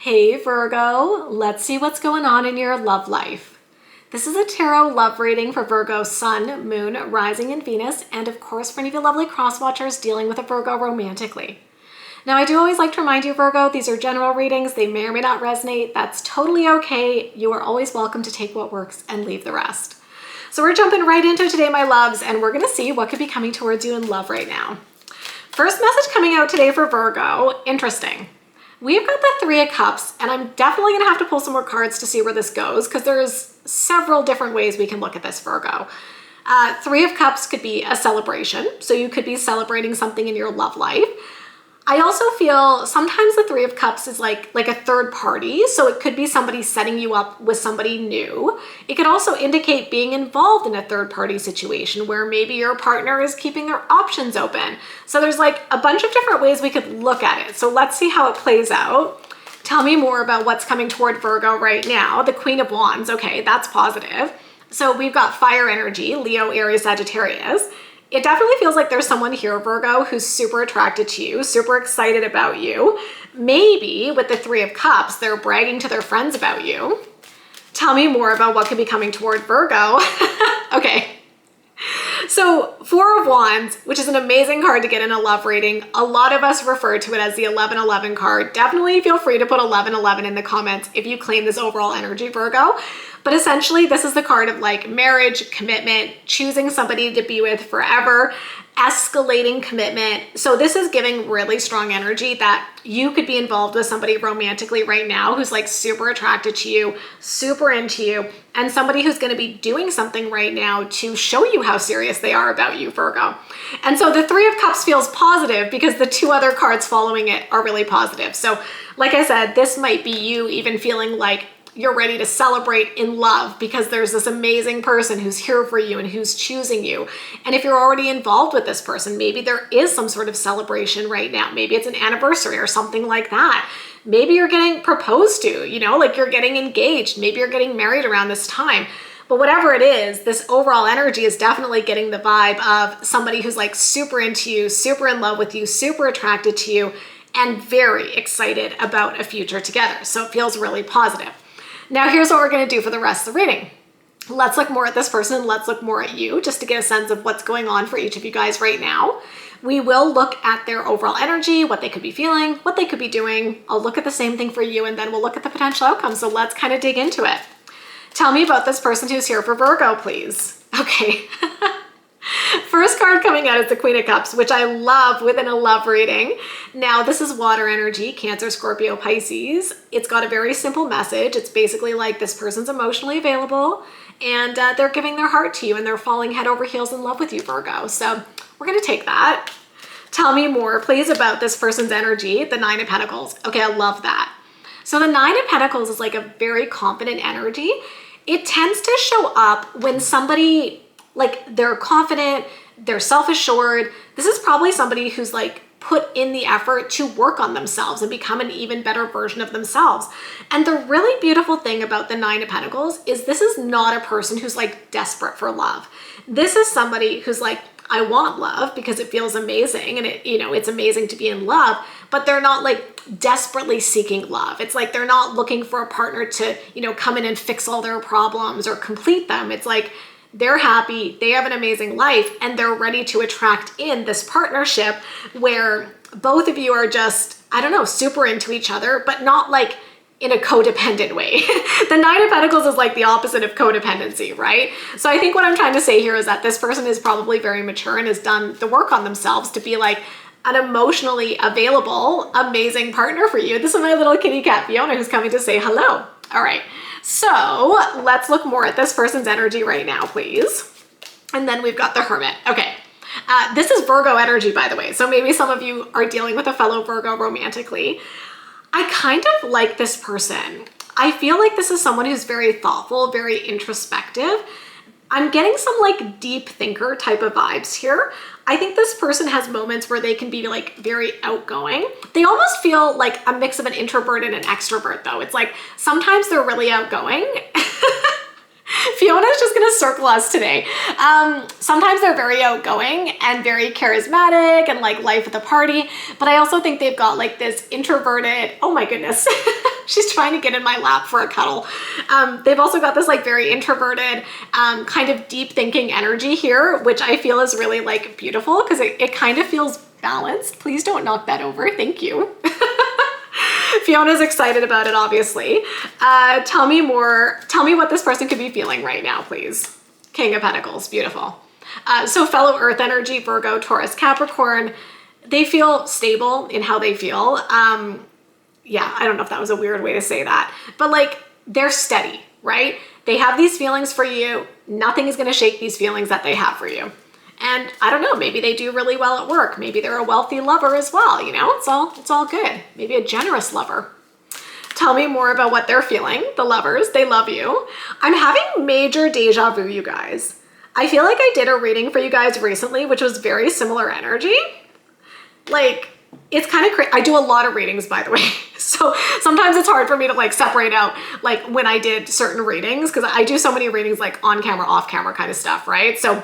Hey Virgo, let's see what's going on in your love life. This is a tarot love reading for Virgo Sun, Moon, Rising, and Venus, and of course for any of you lovely cross-watchers dealing with a Virgo romantically. Now, I do always like to remind you, Virgo, these are general readings. They may or may not resonate. That's totally okay. You are always welcome to take what works and leave the rest. So we're jumping right into it today, my loves, and we're going to see what could be coming towards you in love right now. First message coming out today for Virgo, interesting. We've got the Three of Cups, and I'm definitely going to have to pull some more cards to see where this goes because there's several different ways we can look at this, Virgo. Three of Cups could be a celebration, so you could be celebrating something in your love life. I also feel sometimes the Three of Cups is like a third party, so it could be somebody setting you up with somebody new. It could also indicate being involved in a third party situation where maybe your partner is keeping their options open. So there's like a bunch of different ways we could look at it. So let's see how it plays out. Tell me more about what's coming toward Virgo right now. The Queen of Wands, okay, that's positive. So we've got fire energy, Leo, Aries, Sagittarius. It definitely feels like there's someone here, Virgo, who's super attracted to you, super excited about you. Maybe with the Three of Cups, they're bragging to their friends about you. Tell me more about what could be coming toward Virgo. Okay. So Four of Wands, which is an amazing card to get in a love reading. A lot of us refer to it as the 1111 card. Definitely feel free to put 1111 in the comments if you claim this overall energy, Virgo. But essentially, this is the card of like marriage, commitment, choosing somebody to be with forever, escalating commitment. So this is giving really strong energy that you could be involved with somebody romantically right now who's like super attracted to you, super into you, and somebody who's going to be doing something right now to show you how serious they are about you, Virgo. And so the Three of Cups feels positive because the two other cards following it are really positive. So like I said, this might be you even feeling like you're ready to celebrate in love because there's this amazing person who's here for you and who's choosing you. And if you're already involved with this person, maybe there is some sort of celebration right now. Maybe it's an anniversary or something like that. Maybe you're getting proposed to, you know, like you're getting engaged. Maybe you're getting married around this time. But whatever it is, this overall energy is definitely getting the vibe of somebody who's like super into you, super in love with you, super attracted to you, and very excited about a future together. So it feels really positive. Now here's what we're going to do for the rest of the reading. Let's look more at this person. Let's look more at you just to get a sense of what's going on for each of you guys right now. We will look at their overall energy, what they could be feeling, what they could be doing. I'll look at the same thing for you and then we'll look at the potential outcomes. So let's kind of dig into it. Tell me about this person who's here for Virgo, please. Okay. First card coming out is the Queen of Cups, which I love within a love reading. Now, this is water energy, Cancer, Scorpio, Pisces. It's got a very simple message. It's basically like this person's emotionally available and they're giving their heart to you and they're falling head over heels in love with you, Virgo. So we're going to take that. Tell me more, please, about this person's energy, the Nine of Pentacles. Okay, I love that. So the Nine of Pentacles is like a very confident energy. It tends to show up when somebody, like they're confident, they're self-assured. This is probably somebody who's like put in the effort to work on themselves and become an even better version of themselves. And the really beautiful thing about the Nine of Pentacles is this is not a person who's like desperate for love. This is somebody who's like, I want love because it feels amazing and it, you know, it's amazing to be in love, but they're not like desperately seeking love. It's like they're not looking for a partner to, you know, come in and fix all their problems or complete them. It's like they're happy, they have an amazing life, and they're ready to attract in this partnership where both of you are just, I don't know, super into each other, but not like in a codependent way. The Nine of Pentacles is like the opposite of codependency, right? So I think what I'm trying to say here is that this person is probably very mature and has done the work on themselves to be like an emotionally available, amazing partner for you. This is my little kitty cat, Fiona, who's coming to say hello. All right. So let's look more at this person's energy right now, please. And then we've got the Hermit. Okay. This is Virgo energy, by the way. So maybe some of you are dealing with a fellow Virgo romantically. I kind of like this person. I feel like this is someone who's very thoughtful, very introspective. I'm getting some like deep thinker type of vibes here. I think this person has moments where they can be like very outgoing. They almost feel like a mix of an introvert and an extrovert though. It's like sometimes they're really outgoing. Fiona's just gonna circle us today. Sometimes they're very outgoing and very charismatic and like life at the party, but I also think they've got like this introverted, oh my goodness, She's trying to get in my lap for a cuddle. They've also got this like very introverted, kind of deep thinking energy here, which I feel is really like beautiful because it kind of feels balanced. Please don't knock that over. Thank you. Fiona's excited about it, obviously. Tell me more. Tell me what this person could be feeling right now, please. King of Pentacles. Beautiful. So fellow Earth energy, Virgo, Taurus, Capricorn, they feel stable in how they feel. Yeah, I don't know if that was a weird way to say that, but like they're steady, right? They have these feelings for you. Nothing is going to shake these feelings that they have for you. And I don't know, maybe they do really well at work. Maybe they're a wealthy lover as well. You know, it's all good. Maybe a generous lover. Tell me more about what they're feeling. The lovers, they love you. I'm having major deja vu, you guys. I feel like I did a reading for you guys recently, which was very similar energy. Like, it's kind of crazy. I do a lot of readings, by the way. So sometimes it's hard for me to like separate out like when I did certain readings, because I do so many readings like on camera, off camera kind of stuff, right? So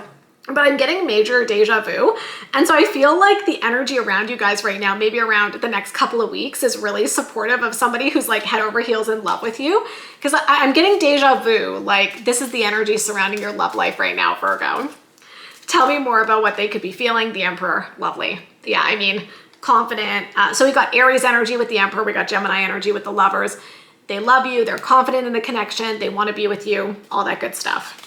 but I'm getting major deja vu. And so I feel like the energy around you guys right now, maybe around the next couple of weeks, is really supportive of somebody who's like head over heels in love with you. Because I'm getting deja vu. Like this is the energy surrounding your love life right now, Virgo. Tell me more about what they could be feeling. The Emperor, lovely. Yeah, I mean, confident. So we got Aries energy with the Emperor. We got Gemini energy with the lovers. They love you. They're confident in the connection. They want to be with you. All that good stuff.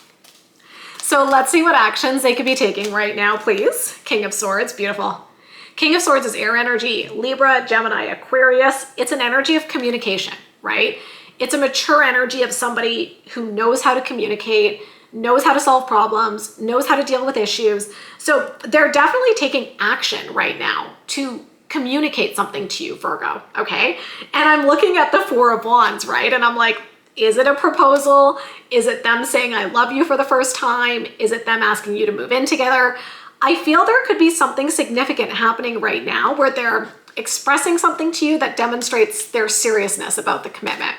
So let's see what actions they could be taking right now, please. King of Swords, beautiful. King of Swords is air energy, Libra, Gemini, Aquarius. It's an energy of communication, right? It's a mature energy of somebody who knows how to communicate, knows how to solve problems, knows how to deal with issues. So they're definitely taking action right now to communicate something to you, Virgo, okay? And I'm looking at the Four of Wands, right? And I'm like, is it a proposal? Is it them saying, I love you for the first time? Is it them asking you to move in together? I feel there could be something significant happening right now where they're expressing something to you that demonstrates their seriousness about the commitment.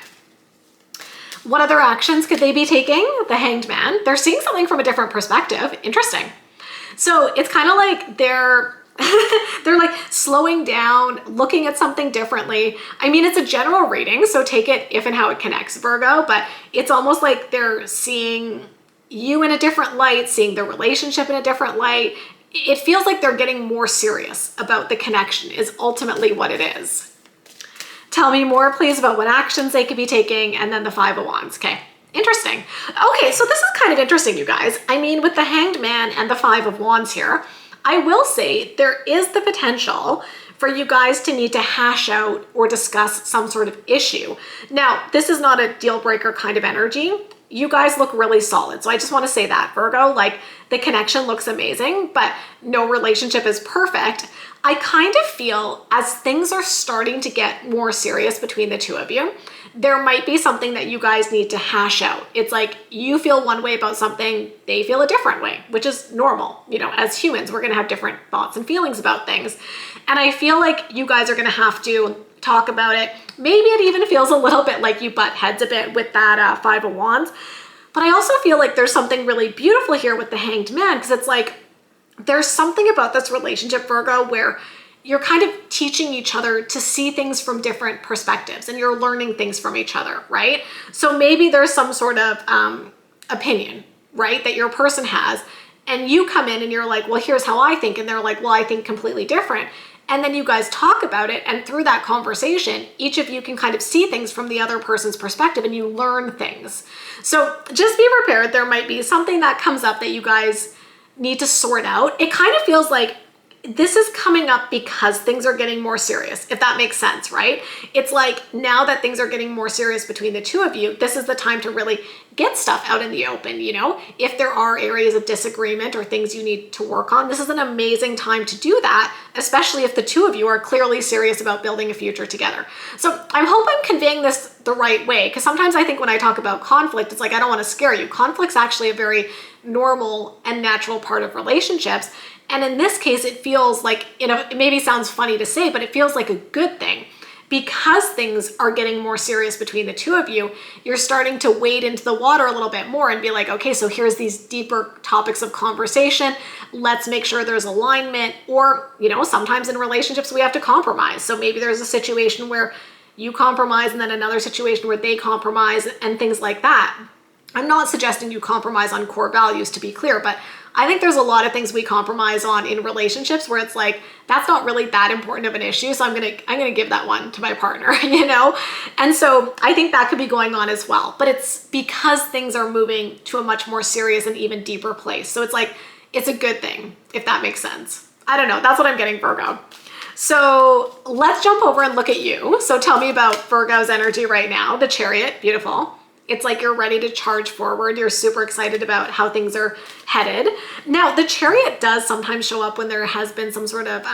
What other actions could they be taking? The Hanged Man. They're seeing something from a different perspective. Interesting. So it's kind of like they're like slowing down, looking at something differently. I mean, it's a general reading, so take it if and how it connects, Virgo, but it's almost like they're seeing you in a different light, seeing the relationship in a different light. It feels like they're getting more serious about the connection is ultimately what it is. Tell me more, please, about what actions they could be taking, and then the Five of Wands. Okay, interesting. Okay, so this is kind of interesting, you guys. I mean, with the Hanged Man and the Five of Wands here, I will say there is the potential for you guys to need to hash out or discuss some sort of issue. Now, this is not a deal breaker kind of energy. You guys look really solid. So I just want to say that, Virgo, like the connection looks amazing, but no relationship is perfect. I kind of feel as things are starting to get more serious between the two of you, there might be something that you guys need to hash out. It's like you feel one way about something, they feel a different way, which is normal. You know, as humans, we're going to have different thoughts and feelings about things. And I feel like you guys are going to have to talk about it. Maybe it even feels a little bit like you butt heads a bit with that Five of Wands. But I also feel like there's something really beautiful here with the Hanged Man, because it's like there's something about this relationship, Virgo, where you're kind of teaching each other to see things from different perspectives and you're learning things from each other, right? So maybe there's some sort of opinion, right, that your person has, and you come in and you're like, well, here's how I think. And they're like, well, I think completely different. And then you guys talk about it. And through that conversation, each of you can kind of see things from the other person's perspective and you learn things. So just be prepared. There might be something that comes up that you guys need to sort out. It kind of feels like this is coming up because things are getting more serious, if that makes sense, right? It's like now that things are getting more serious between the two of you, this is the time to really get stuff out in the open, you know? If there are areas of disagreement or things you need to work on, this is an amazing time to do that, especially if the two of you are clearly serious about building a future together. So I hope I'm conveying this the right way, because sometimes I think when I talk about conflict, it's like, I don't want to scare you. Conflict's actually a very normal and natural part of relationships. And in this case, it feels like, you know, it maybe sounds funny to say, but it feels like a good thing. Because things are getting more serious between the two of you, you're starting to wade into the water a little bit more and be like, okay, so here's these deeper topics of conversation. Let's make sure there's alignment. Or, you know, sometimes in relationships, we have to compromise. So maybe there's a situation where you compromise, and then another situation where they compromise and things like that. I'm not suggesting you compromise on core values, to be clear, but I think there's a lot of things we compromise on in relationships where it's like, that's not really that important of an issue, so I'm gonna give that one to my partner, you know? And so I think that could be going on as well, but it's because things are moving to a much more serious and even deeper place. So it's like, it's a good thing, if that makes sense. I don't know, that's what I'm getting, Virgo. So let's jump over and look at you. So tell me about Virgo's energy right now. The Chariot, beautiful. It's like you're ready to charge forward. You're super excited about how things are headed. Now, the Chariot does sometimes show up when there has been some sort of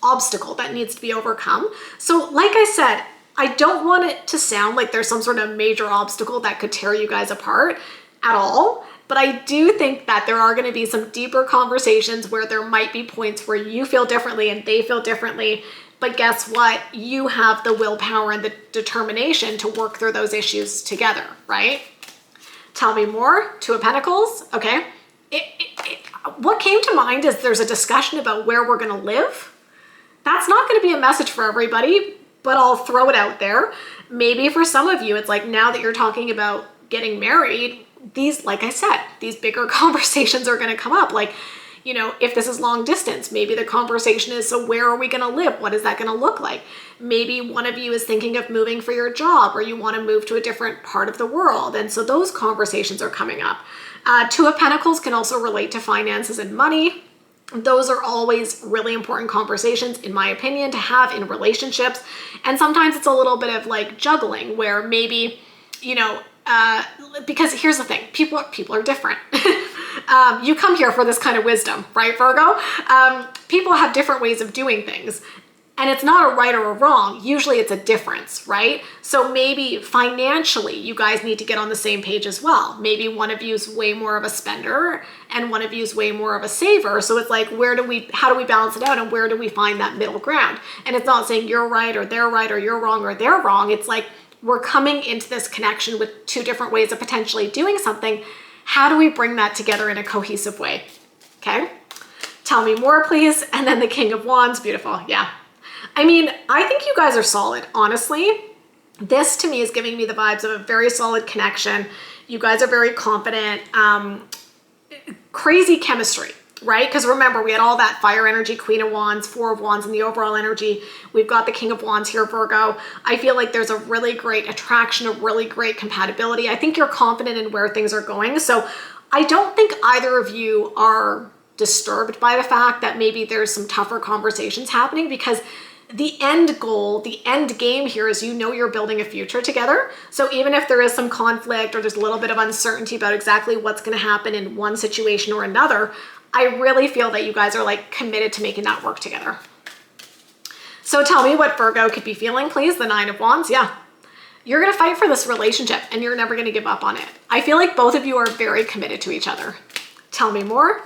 obstacle that needs to be overcome. So like I said, I don't want it to sound like there's some sort of major obstacle that could tear you guys apart at all. But I do think that there are going to be some deeper conversations where there might be points where you feel differently and they feel differently. But guess what? You have the willpower and the determination to work through those issues together, right? Tell me more. Two of Pentacles. Okay. What came to mind is there's a discussion about where we're going to live. That's not going to be a message for everybody, but I'll throw it out there. Maybe for some of you, it's like now that you're talking about getting married, these, like I said, these bigger conversations are going to come up. Like, you know, if this is long distance, maybe the conversation is, so where are we going to live? What is that going to look like? Maybe one of you is thinking of moving for your job, or you want to move to a different part of the world. And so those conversations are coming up. Two of Pentacles can also relate to finances and money. Those are always really important conversations, in my opinion, to have in relationships. And sometimes it's a little bit of like juggling where maybe, you know, because here's the thing, people are different. You come here for this kind of wisdom, right, Virgo? People have different ways of doing things, and it's not a right or a wrong. Usually it's a difference, right? So maybe financially, you guys need to get on the same page as well. Maybe one of you is way more of a spender and one of you is way more of a saver. So it's like, how do we balance it out, and where do we find that middle ground? And it's not saying you're right or you're wrong or they're wrong. It's like, we're coming into this connection with two different ways of potentially doing something. How do we bring that together in a cohesive way? Okay. Tell me more, please. And then the King of Wands, beautiful. Yeah. I mean, I think you guys are solid, honestly. This to me is giving me the vibes of a very solid connection. You guys are very confident, crazy chemistry, right? Because remember, we had all that fire energy, Queen of Wands, Four of Wands, and the overall energy. We've got the King of Wands here, Virgo. I feel like there's a really great attraction, a really great compatibility. I think you're confident in where things are going. So I don't think either of you are disturbed by the fact that maybe there's some tougher conversations happening, because the end goal, the end game here is, you know, you're building a future together. So even if there is some conflict or there's a little bit of uncertainty about exactly what's going to happen in one situation or another, I really feel that you guys are like committed to making that work together. So tell me what Virgo could be feeling, please. The Nine of Wands. Yeah. You're going to fight for this relationship and you're never going to give up on it. I feel like both of you are very committed to each other. Tell me more.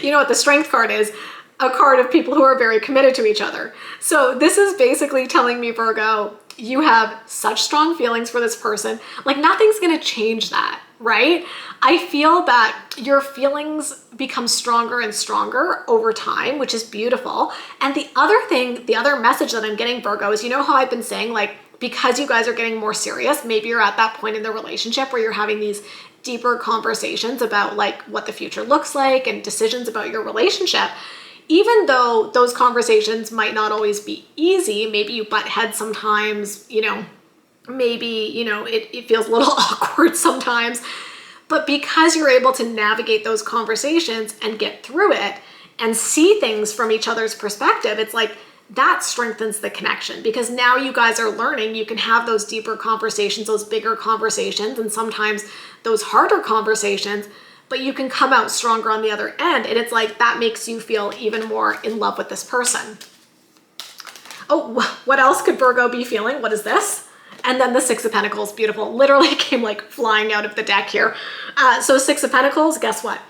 You know what the Strength card is? A card of people who are very committed to each other. So this is basically telling me, Virgo, you have such strong feelings for this person. Like nothing's going to change that, right? I feel that your feelings become stronger and stronger over time, which is beautiful. And the other thing, the other message that I'm getting, Virgo, is, you know how I've been saying, like, because you guys are getting more serious, maybe you're at that point in the relationship where you're having these deeper conversations about like what the future looks like and decisions about your relationship. Even though those conversations might not always be easy, maybe you butt heads sometimes, you know, maybe, you know, it feels a little awkward sometimes, but because you're able to navigate those conversations and get through it and see things from each other's perspective, it's like that strengthens the connection, because now you guys are learning, you can have those deeper conversations, those bigger conversations, and sometimes those harder conversations, but you can come out stronger on the other end. And it's like, that makes you feel even more in love with this person. Oh, what else could Virgo be feeling? What is this? And then the Six of Pentacles, beautiful. Literally came like flying out of the deck here. So Six of Pentacles, guess what?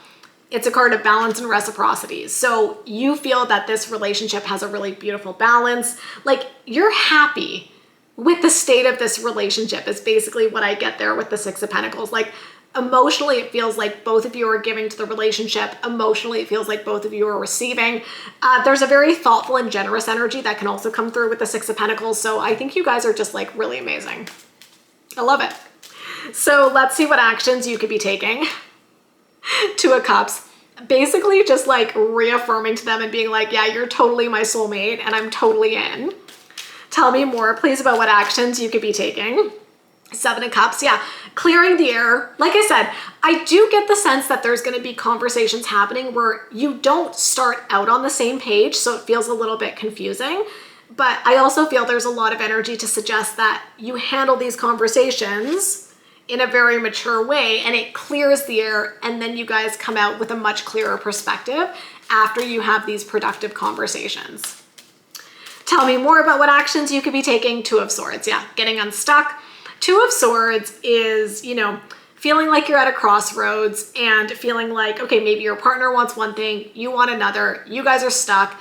It's a card of balance and reciprocity. So you feel that this relationship has a really beautiful balance. Like you're happy with the state of this relationship is basically what I get there with the Six of Pentacles. Like, Emotionally, it feels like both of you are giving to the relationship. Emotionally, it feels like both of you are receiving. There's a very thoughtful and generous energy that can also come through with the Six of Pentacles. So I think you guys are just like really amazing. I love it. So let's see what actions you could be taking. Two of Cups. Basically just like reaffirming to them and being like, yeah, you're totally my soulmate and I'm totally in. Tell me more, please, about what actions you could be taking. Seven of Cups, yeah, clearing the air. Like I said, I do get the sense that there's going to be conversations happening where you don't start out on the same page, so it feels a little bit confusing. But I also feel there's a lot of energy to suggest that you handle these conversations in a very mature way and it clears the air, and then you guys come out with a much clearer perspective after you have these productive conversations. Tell me more about what actions you could be taking. Two of Swords, yeah, getting unstuck. Two of Swords is, you know, feeling like you're at a crossroads and feeling like, okay, maybe your partner wants one thing, you want another, you guys are stuck.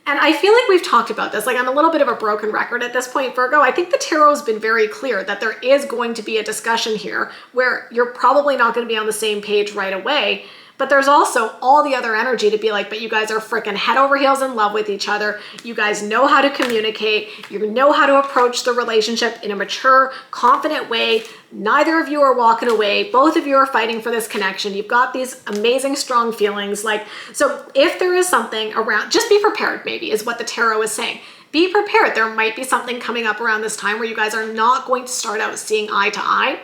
And I feel like we've talked about this, like I'm a little bit of a broken record at this point, Virgo. I think the tarot has been very clear that there is going to be a discussion here where you're probably not going to be on the same page right away. But there's also all the other energy to be like, but you guys are freaking head over heels in love with each other. You guys know how to communicate. You know how to approach the relationship in a mature, confident way. Neither of you are walking away. Both of you are fighting for this connection. You've got these amazing, strong feelings. Like, so if there is something around, just be prepared, maybe, is what the tarot is saying. Be prepared. There might be something coming up around this time where you guys are not going to start out seeing eye to eye.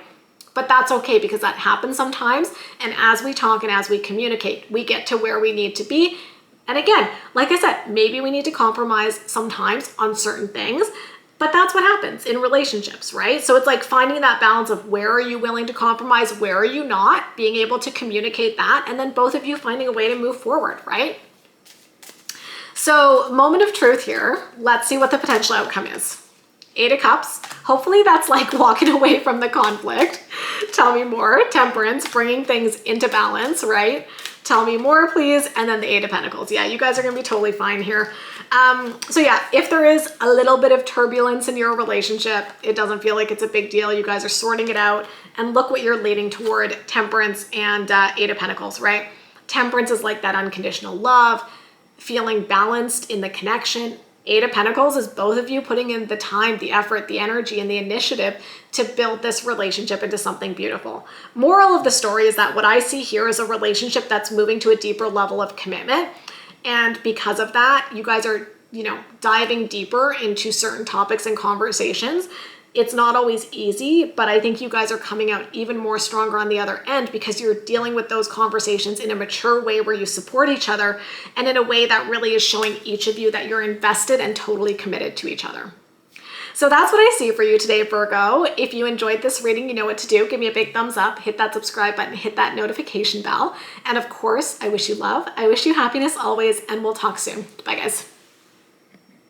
But that's okay, because that happens sometimes. And as we talk and as we communicate, we get to where we need to be. And again, like I said, maybe we need to compromise sometimes on certain things, but that's what happens in relationships, right? So it's like finding that balance of where are you willing to compromise, where are you not, being able to communicate that, and then both of you finding a way to move forward, right? So moment of truth here. Let's see what the potential outcome is. Eight of Cups. Hopefully that's like walking away from the conflict. Tell me more. Temperance, bringing things into balance, right? Tell me more, please. And then the Eight of Pentacles. Yeah, you guys are going to be totally fine here. So yeah, if there is a little bit of turbulence in your relationship, it doesn't feel like it's a big deal. You guys are sorting it out. And look what you're leading toward, Temperance and Eight of Pentacles, right? Temperance is like that unconditional love, feeling balanced in the connection. Eight of Pentacles is both of you putting in the time, the effort, the energy, and the initiative to build this relationship into something beautiful. Moral of the story is that what I see here is a relationship that's moving to a deeper level of commitment. And because of that, you guys are, you know, diving deeper into certain topics and conversations. It's not always easy, but I think you guys are coming out even more stronger on the other end because you're dealing with those conversations in a mature way where you support each other and in a way that really is showing each of you that you're invested and totally committed to each other. So that's what I see for you today, Virgo. If you enjoyed this reading, you know what to do. Give me a big thumbs up, hit that subscribe button, hit that notification bell. And of course, I wish you love, I wish you happiness always, and we'll talk soon. Bye, guys.